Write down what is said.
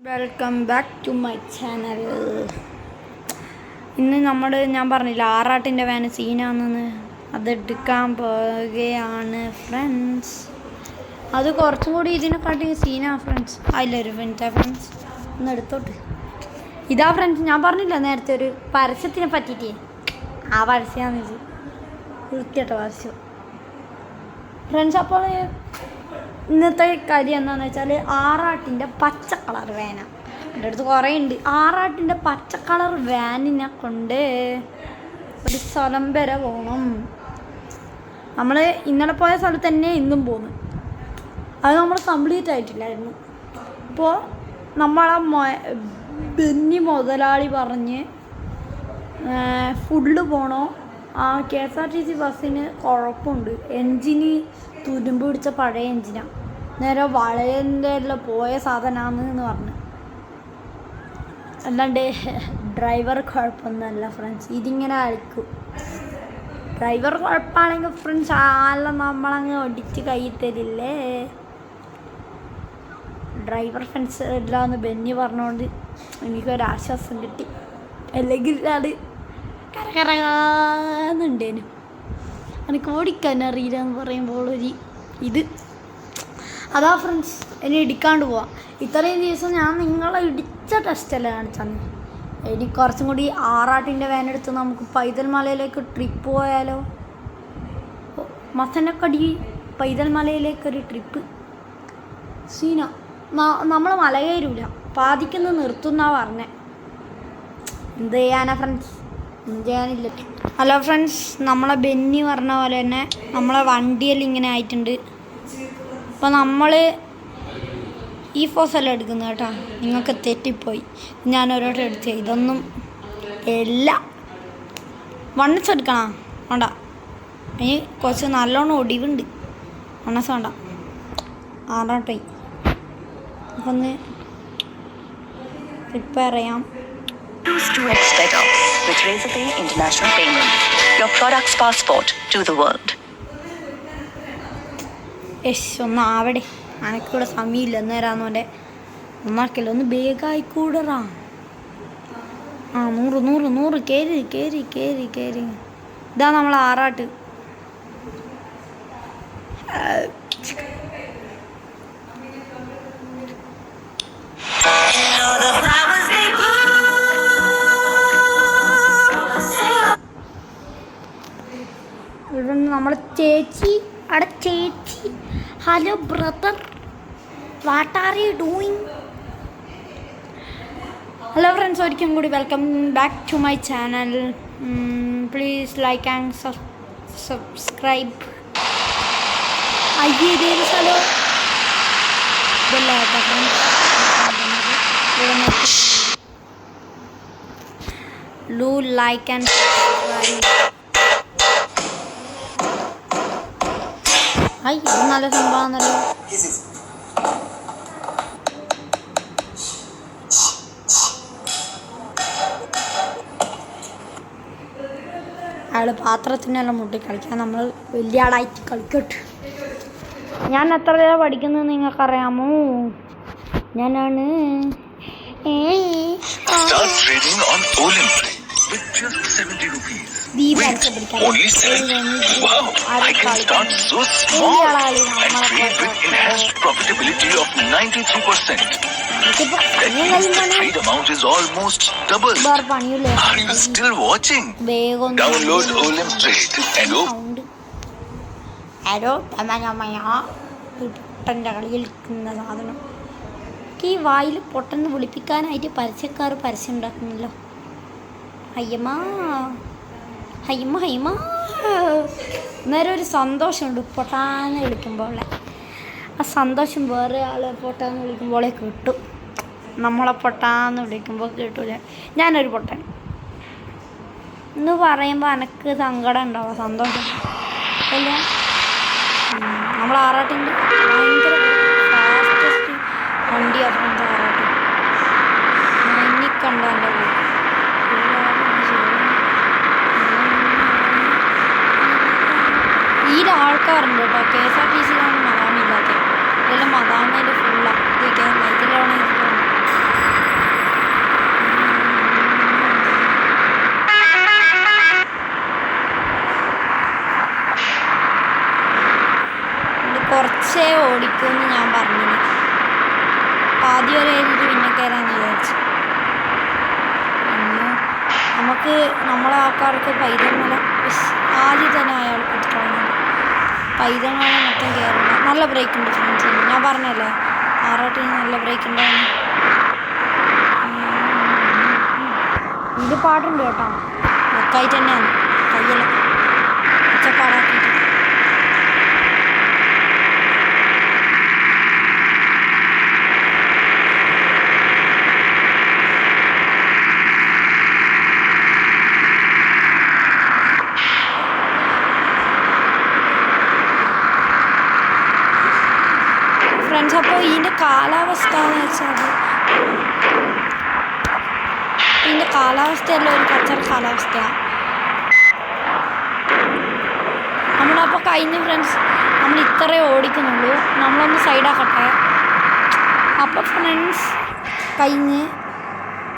Welcome back to my channel. ഇന്ന് ഞാൻ പറഞ്ഞില്ല ആറാട്ടിൻ്റെ വാന് സീനാണെന്ന്, അതെടുക്കാൻ പോവുകയാണ് ഫ്രണ്ട്സ്. അത് കുറച്ചും കൂടി ഇതിനെക്കാട്ടി സീനാണ് ഫ്രണ്ട്സ്. അതിലൊരു മിനിറ്റാ ഫ്രണ്ട്സ്, ഒന്ന് എടുത്തോട്ട്. ഇതാ ഫ്രണ്ട്സ്, ഞാൻ പറഞ്ഞില്ല നേരത്തെ ഒരു പരസ്യത്തിനെ പറ്റിയിട്ട്, ആ പരസ്യമാണെന്ന് ഇത് വൃത്തിയായിട്ട പരസ്യം ഫ്രണ്ട്സ്. അപ്പോൾ ഇന്നത്തെ കാര്യം എന്താണെന്ന് വെച്ചാൽ ആറാട്ടിൻ്റെ പച്ച കളർ വാന എൻ്റെ അടുത്ത് കുറേ ഉണ്ട്. ആറാട്ടിൻ്റെ പച്ച കളർ വാനിനെ കൊണ്ട് ഒരു സ്ഥലം വരെ പോകണം. നമ്മൾ ഇന്നലെ പോയ സ്ഥലത്ത് തന്നെ ഇന്നും പോകുന്നു. അത് നമ്മൾ കംപ്ലീറ്റ് ആയിട്ടില്ലായിരുന്നു. അപ്പോൾ നമ്മളെ ബെന്നി മുതലാളി പറഞ്ഞ് ഫുള്ള് പോകണോ. KSRTC ബസ്സിന് കുഴപ്പമുണ്ട്, എൻജിന് തുരുമ്പ് പിടിച്ച പഴയ എൻജിനാണ്, നേരെ വളയൻ്റെ എല്ലാം പോയ സാധനമാണെന്ന് പറഞ്ഞു. അല്ലാണ്ട് ഡ്രൈവർ കുഴപ്പമൊന്നുമല്ല ഫ്രണ്ട്സ്. ഇതിങ്ങനെ അടിക്കും. ഡ്രൈവർ കുഴപ്പമാണെങ്കിൽ ഫ്രണ്ട്സ് ആല്ലാം നമ്മളങ്ങ് ഒടിച്ച് കൈ തരില്ലേ. ഡ്രൈവർ ഫ്രണ്ട്സ് എല്ലാന്ന് ബെന്നി പറഞ്ഞുകൊണ്ട് എനിക്കൊരാശ്വാസം കിട്ടി. അല്ലെങ്കിൽ അത് കരകരകാന്നുണ്ടേനു. എനിക്ക് ഓടിക്കാൻ അറിയില്ല എന്ന് പറയുമ്പോൾ ഒരു ഇത് അതാ ഫ്രണ്ട്സ്. ഇനി ഇടിക്കാണ്ട് പോവാം. ഇത്രയും ദിവസം ഞാൻ നിങ്ങളെ ഇടിച്ച ടെസ്റ്റല്ലേ കാണിച്ചാൽ. ഇനി കുറച്ചും കൂടി ആറാട്ടിൻ്റെ വാനെടുത്ത് നമുക്ക് പൈതൽ മലയിലേക്ക് ട്രിപ്പ് പോയാലോ. മസനക്കടി പൈതൽ മലയിലേക്കൊരു ട്രിപ്പ് സീന. നമ്മൾ മല കയറൂല, പാതിക്കുന്ന നിർത്തുന്നാ പറഞ്ഞേ. എന്ത് ചെയ്യാനാ ഫ്രണ്ട്സ്, എന്ത് ചെയ്യാനില്ല. ഹലോ ഫ്രണ്ട്സ്, നമ്മളെ ബെന്നി പറഞ്ഞ പോലെ തന്നെ നമ്മളെ വണ്ടിയെല്ലാം ഇങ്ങനെ ആയിട്ടുണ്ട്. അപ്പോൾ നമ്മൾ ഈ ഫോസെല്ലാം എടുക്കുന്നത് കേട്ടോ. നിങ്ങൾക്ക് തെറ്റിപ്പോയി, ഞാൻ ഓരോട്ട് എടുത്ത്. ഇതൊന്നും എല്ലാ വണ്ണസ് എടുക്കണം വേണ്ട. ഇനി കുറച്ച് നല്ലോണം ഒടിവുണ്ട്, വണ്ണസ് വേണ്ട. ആറാട്ടായി. അപ്പം ഒന്ന് പ്രിപ്പയർ ചെയ്യാം. Choose 2x better with Razorpay International Payment. Your product's passport to the world. ഒന്ന് ആവടെ, അനക്കൂടെ സമയമില്ല. എന്നേരാന്നോൻ്റെ ഒന്നാക്കില്ല, ഒന്ന് വേഗമായിക്കൂടറാ. 100 കയറി. ഇതാ നമ്മൾ ആറാട്ട്. ഇവിടെ നമ്മളെ ചേച്ചി hello brother, what are you doing? Hello friends, ഒരിക്കലും കൂടി welcome back to my channel. Please like and subscribe. ഇതേത് സ്ഥലം ഇതല്ല കേട്ടോ friends. Do like and subscribe. ഇത് നല്ല സംഭവമാണല്ലോ. അയാൾ പാത്രത്തിനെല്ലാം മുട്ടി കളിക്കാൻ, നമ്മൾ വലിയ ആളായിട്ട് കളിക്കട്ടെ. ഞാൻ എത്ര രൂപ പഠിക്കുന്നത് നിങ്ങൾക്കറിയാമോ? ഞാനാണ് Only 7. Wow, I can start so small and trade with enhanced profitability of 93%. That trade amount is almost double. Are you still watching? Download Olim Trade and പൊട്ടൻ്റെ കളിയിൽ നിൽക്കുന്ന സാധനം. ഈ വായിൽ പൊട്ടെന്ന് വിളിപ്പിക്കാനായിട്ട് പരസ്യക്കാർ പരസ്യം ഉണ്ടാക്കുന്നല്ലോ. ഹയ്യമ്മ നേരെ ഒരു സന്തോഷമുണ്ട് പൊട്ടാന്ന് വിളിക്കുമ്പോൾ. ആ സന്തോഷം വേറെ ആളെ പൊട്ടാന്ന് വിളിക്കുമ്പോളേ കിട്ടും, നമ്മളെ പൊട്ടാന്ന് വിളിക്കുമ്പോൾ കിട്ടൂല. ഞാനൊരു പൊട്ടൻ എന്ന് പറയുമ്പോൾ എനിക്ക് സങ്കടം ഉണ്ടാവുക, സന്തോഷം അല്ല. നമ്മൾ ആറാട്ടിൻ്റെ ഭയങ്കര ഫാസ്റ്റസ്റ്റ് വണ്ടിയാണ് ഫ്രണ്ട്സ് ആറാട്ട്. എനിക്കുണ്ടോ എൻ്റെ കൂടെ ഈ ആൾക്കാരുണ്ട് കേട്ടോ. KSRTC മതാമില്ലാത്ത ഇതെല്ലാം മതാമേൻ്റെ ഫുള്ളാണ്. ഇതിലാണ് ചെയ്തിട്ട് പിന്നെ കയറാമെന്ന് വിചാരിച്ചു. പിന്നെ നമുക്ക് നമ്മളെ ആൾക്കാർക്ക് പൈതൽ മല ആദ്യം തന്നെ അയാൾക്ക് എടുത്തോളുന്നത്. പൈതൽ മല മൊത്തം കയറുന്നത് നല്ല ബ്രേക്ക് ഉണ്ട് ഫ്രണ്ട്സ്. ഞാൻ പറഞ്ഞല്ലേ ആറാട്ടിന് നല്ല ബ്രേക്ക് ഉണ്ടായിരുന്നു. ഇത് പാട്ടുണ്ട് കേട്ടോ, വെക്കായിട്ട് തന്നെയാണ് കയ്യെല്ലാം ഒച്ചപ്പാടാക്കിയിട്ട്. ഫ്രണ്ട്സ് അപ്പോൾ ഇതിൻ്റെ കാലാവസ്ഥ എന്ന് വെച്ചാൽ ഇതിൻ്റെ കാലാവസ്ഥയല്ല ഒരു കച്ചറ കാലാവസ്ഥയാണ്. നമ്മളപ്പോൾ കഴിഞ്ഞ് ഫ്രണ്ട്സ് നമ്മൾ ഇത്രേ ഓടിക്കുന്നുള്ളൂ. നമ്മളൊന്ന് സൈഡാക്കട്ടെ. അപ്പോൾ ഫ്രണ്ട്സ് കഴിഞ്ഞ്